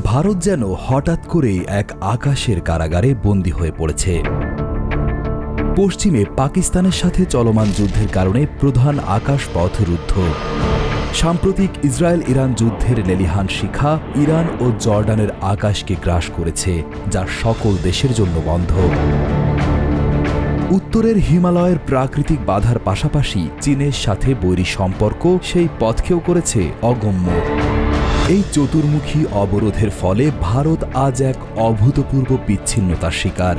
ভারত যেন হঠাৎ করেই এক আকাশের কারাগারে বন্দী হয়ে পড়েছে। পশ্চিমে পাকিস্তানের সাথে চলমান যুদ্ধের কারণে প্রধান আকাশপথ রুদ্ধ। সাম্প্রতিক ইসরায়েল ইরান যুদ্ধের লেলিহান শিখা ইরান ও জর্ডানের আকাশকে গ্রাস করেছে, যা সকল দেশের জন্য বন্ধ। উত্তরের হিমালয়ের প্রাকৃতিক বাধার পাশাপাশি চীনের সাথে বৈরী সম্পর্ক সেই পথকেও করেছে অগম্য। এই চতুর্মুখী অবরোধের ফলে ভারত আজ এক অভূতপূর্ব বিচ্ছিন্নতার শিকার।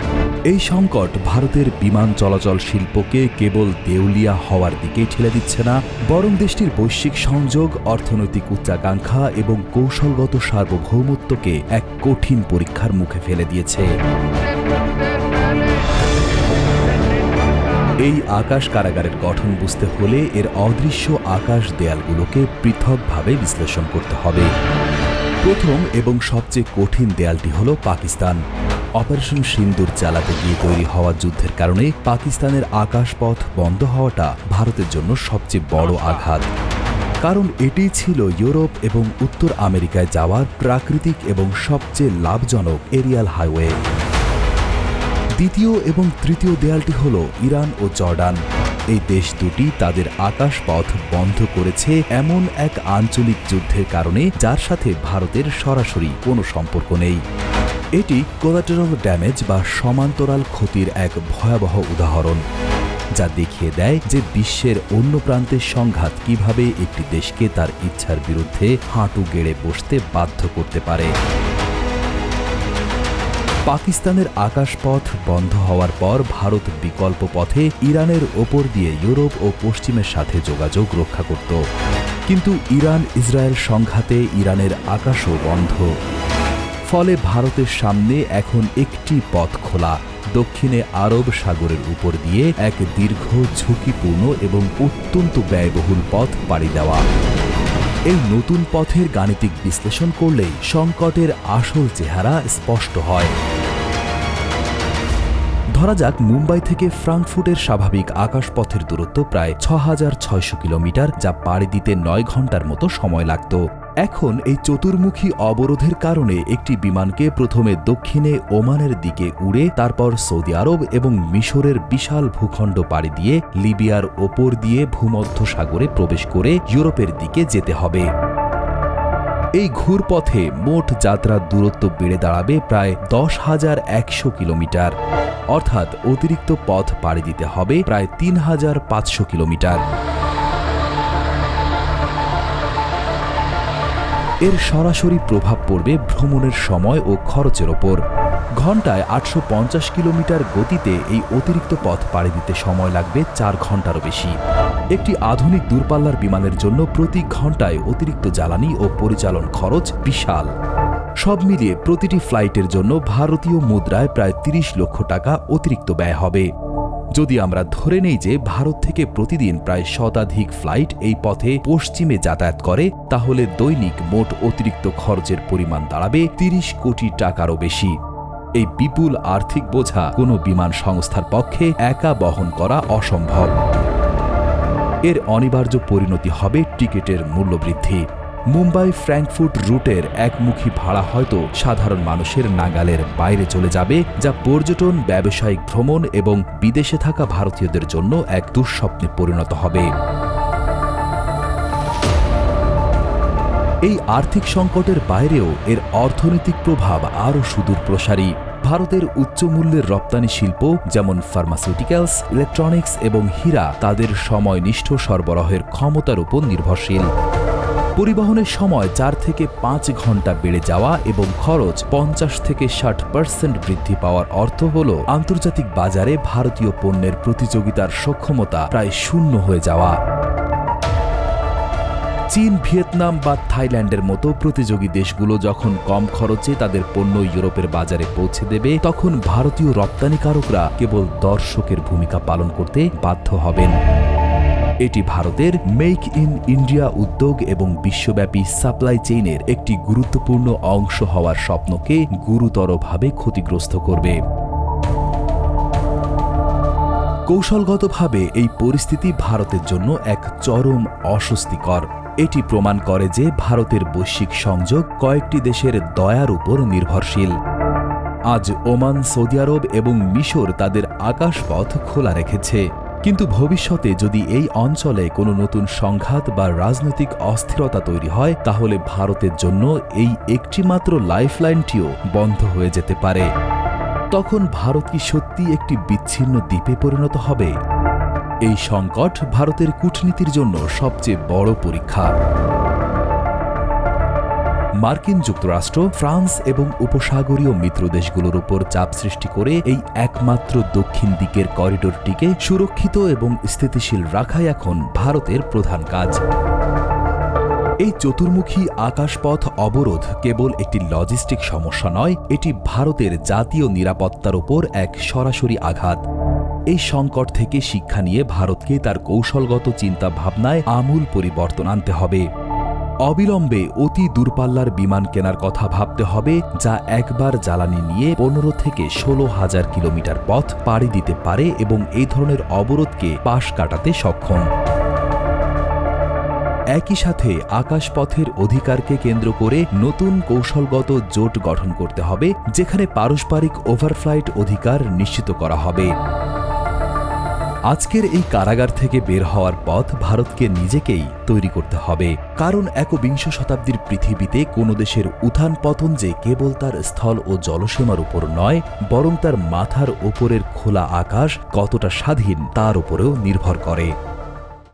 এই সংকট ভারতের বিমান চলাচল শিল্পকে কেবল দেউলিয়া হওয়ার দিকেই ঠেলে দিচ্ছে না, বরং দেশটির বৈশ্বিক সংযোগ, অর্থনৈতিক উচ্চাকাঙ্ক্ষা এবং কৌশলগত সার্বভৌমত্বকে এক কঠিন পরীক্ষার মুখে ফেলে দিয়েছে। এই আকাশ কারাগারের গঠন বুঝতে হলে এর অদৃশ্য আকাশ দেয়ালগুলোকে পৃথকভাবে বিশ্লেষণ করতে হবে। প্রথম এবং সবচেয়ে কঠিন দেয়ালটি হল পাকিস্তান। অপারেশন সিন্দুর চালাতে গিয়ে তৈরি হওয়া যুদ্ধের কারণে পাকিস্তানের আকাশপথ বন্ধ হওয়াটা ভারতের জন্য সবচেয়ে বড় আঘাত, কারণ এটিই ছিল ইউরোপ এবং উত্তর আমেরিকায় যাওয়ার প্রাকৃতিক এবং সবচেয়ে লাভজনক এরিয়াল হাইওয়ে। দ্বিতীয় এবং তৃতীয় দেয়ালটি হল ইরান ও জর্ডান। এই দেশ দুটি তাদের আকাশপথ বন্ধ করেছে এমন এক আঞ্চলিক যুদ্ধের কারণে, যার সাথে ভারতের সরাসরি কোনো সম্পর্ক নেই। এটি কোলাটেরাল ড্যামেজ বা সমান্তরাল ক্ষতির এক ভয়াবহ উদাহরণ, যা দেখিয়ে দেয় যে বিশ্বের অন্য প্রান্তের সংঘাত কিভাবে একটি দেশকে তার ইচ্ছার বিরুদ্ধে হাঁটু গেড়ে বসতে বাধ্য করতে পারে। পাকিস্তানের আকাশপথ বন্ধ হওয়ার পর ভারত বিকল্প পথে ইরানের ওপর দিয়ে ইউরোপ ও পশ্চিমের সাথে যোগাযোগ রক্ষা করত, কিন্তু ইরান ইসরায়েল সংঘাতে ইরানের আকাশও বন্ধ। ফলে ভারতের সামনে এখন একটি পথ খোলা, দক্ষিণে আরব সাগরের উপর দিয়ে এক দীর্ঘ, ঝুঁকিপূর্ণ এবং অত্যন্ত ব্যয়বহুল পথ পাড়ি দেওয়া। এই নতুন পথের গাণিতিক বিশ্লেষণ করলেই সংকটের আসল চেহারা স্পষ্ট হয়। ধরা যাক, মুম্বাই থেকে ফ্রাঙ্কফুটের স্বাভাবিক আকাশপথের দূরত্ব প্রায় ৬৬০০ কিলোমিটার, যা পাড়ি দিতে ৯ ঘন্টার মতো সময় লাগত। এখন এই চতুর্মুখী অবরোধের কারণে একটি বিমানকে প্রথমে দক্ষিণে ওমানের দিকে উড়ে তারপর সৌদি আরব এবং মিশরের বিশাল ভূখণ্ড পাড়ি দিয়ে লিবিয়ার ওপর দিয়ে ভূমধ্য সাগরে প্রবেশ করে ইউরোপের দিকে যেতে হবে। এই ঘুরপথে মোট যাত্রার দূরত্ব বেড়ে দাঁড়াবে প্রায় ১০,১০০ কিলোমিটার, অর্থাৎ অতিরিক্ত পথ পাড়ি দিতে হবে প্রায় ৩,৫০০ কিলোমিটার। এর সরাসরি প্রভাব পড়বে ভ্রমণের সময় ও খরচের ওপর। ঘণ্টায় ৮৫০ কিলোমিটার গতিতে এই অতিরিক্ত পথ পাড়ি দিতে সময় লাগবে ৪ ঘণ্টারও বেশি। একটি আধুনিক দূরপাল্লার বিমানের জন্য প্রতি ঘণ্টায় অতিরিক্ত জ্বালানি ও পরিচালন খরচ বিশাল। সব মিলিয়ে প্রতিটি ফ্লাইটের জন্য ভারতীয় মুদ্রায় প্রায় ৩০ লক্ষ টাকা অতিরিক্ত ব্যয় হবে। যদি আমরা ধরে নেই যে ভারত থেকে প্রতিদিন প্রায় শতাধিক ফ্লাইট এই পথে পশ্চিমে যাতায়াত করে, তাহলে দৈনিক মোট অতিরিক্ত খরচের পরিমাণ দাঁড়াবে ৩০ কোটি টাকারও বেশি। এই বিপুল আর্থিক বোঝা কোনো বিমান সংস্থার পক্ষে একা বহন করা অসম্ভব। এর অনিবার্য পরিণতি হবে টিকিটের মূল্যবৃদ্ধি। মুম্বাই ফ্র্যাঙ্কফুট রুটের একমুখী ভাড়া হয়তো সাধারণ মানুষের নাগালের বাইরে চলে যাবে, যা পর্যটন, ব্যবসায়িক ভ্রমণ এবং বিদেশে থাকা ভারতীয়দের জন্য এক দুঃস্বপ্নে পরিণত হবে। এই আর্থিক সংকটের বাইরেও এর অর্থনৈতিক প্রভাব আরও সুদূর প্রসারী। ভারতের উচ্চমূল্যের রপ্তানি শিল্প যেমন ফার্মাসিউটিক্যালস, ইলেকট্রনিক্স এবং হীরা তাদের সময়নিষ্ঠ সরবরাহের ক্ষমতার উপর নির্ভরশীল। পরিবহনের সময় ৪ থেকে ৫ ঘন্টা বেড়ে যাওয়া এবং খরচ ৫০ থেকে ৬০% বৃদ্ধি পাওয়ার অর্থ হল আন্তর্জাতিক বাজারে ভারতীয় পণ্যের প্রতিযোগিতার সক্ষমতা প্রায় শূন্য হয়ে যাওয়া। চীন, ভিয়েতনাম বা থাইল্যান্ডের মতো প্রতিযোগী দেশগুলো যখন কম খরচে তাদের পণ্য ইউরোপের বাজারে পৌঁছে দেবে, তখন ভারতীয় রপ্তানিকারকরা কেবল দর্শকের ভূমিকা পালন করতে বাধ্য হবেন। এটি ভারতের মেক ইন ইন্ডিয়া উদ্যোগ এবং বিশ্বব্যাপী সাপ্লাই চেইনের একটি গুরুত্বপূর্ণ অংশ হওয়ার স্বপ্নকে গুরুতরভাবে ক্ষতিগ্রস্ত করবে। কৌশলগতভাবে এই পরিস্থিতি ভারতের জন্য এক চরম অস্বস্তিকর। এটি প্রমাণ করে যে ভারতের বৈশ্বিক সংযোগ কয়েকটি দেশের দয়ার উপর নির্ভরশীল। আজ ওমান, সৌদি আরব এবং মিশর তাদের আকাশপথ খোলা রেখেছে, কিন্তু ভবিষ্যতে যদি এই অঞ্চলে কোনো নতুন সংঘাত বা রাজনৈতিক অস্থিরতা তৈরি হয়, তাহলে ভারতের জন্য এই একটিমাত্র লাইফলাইনটিও বন্ধ হয়ে যেতে পারে। তখন ভারত কি সত্যি একটি বিচ্ছিন্ন দ্বীপে পরিণত হবে? এই সংকট ভারতের কূটনীতির জন্য সবচেয়ে বড় পরীক্ষা। মার্কিন যুক্তরাষ্ট্র, ফ্রান্স এবং উপসাগরীয় মিত্র দেশগুলোর উপর চাপ সৃষ্টি করে এই একমাত্র দক্ষিণ দিকের করিডোরটিকে সুরক্ষিত এবং স্থিতিশীল রাখাই এখন ভারতের প্রধান কাজ। এই চতুর্মুখী আকাশপথ অবরোধ কেবল একটি লজিস্টিক সমস্যা নয়, এটি ভারতের জাতীয় নিরাপত্তার উপর এক সরাসরি আঘাত। এই সংকট থেকে শিক্ষা নিয়ে ভারতকে তার কৌশলগত চিন্তা ভাবনায় আমূল পরিবর্তন আনতে হবে। অবিলম্বে অতি দূরপাল্লার বিমান কেনার কথা ভাবতে হবে, যা একবার জ্বালানি নিয়ে 15 থেকে 16,000 কিলোমিটার পথ পাড়ি দিতে পারে এবং এই ধরনের অবরোধকে পাশ কাটাতে সক্ষম। একই সাথে আকাশপথের অধিকারকে কেন্দ্র করে নতুন কৌশলগত জোট গঠন করতে হবে, যেখানে পারস্পরিক ওভারফ্লাইট অধিকার নিশ্চিত করা হবে। আজকের এই কারাগার থেকে বের হওয়ার পথ ভারতকে নিজেকেই তৈরি করতে হবে, কারণ একবিংশ শতাব্দীর পৃথিবীতে কোনো দেশের উত্থান পতন যে কেবল তার স্থল ও জলসীমার উপর নয়, বরং তার মাথার ওপরের খোলা আকাশ কতটা স্বাধীন তার উপরেও নির্ভর করে।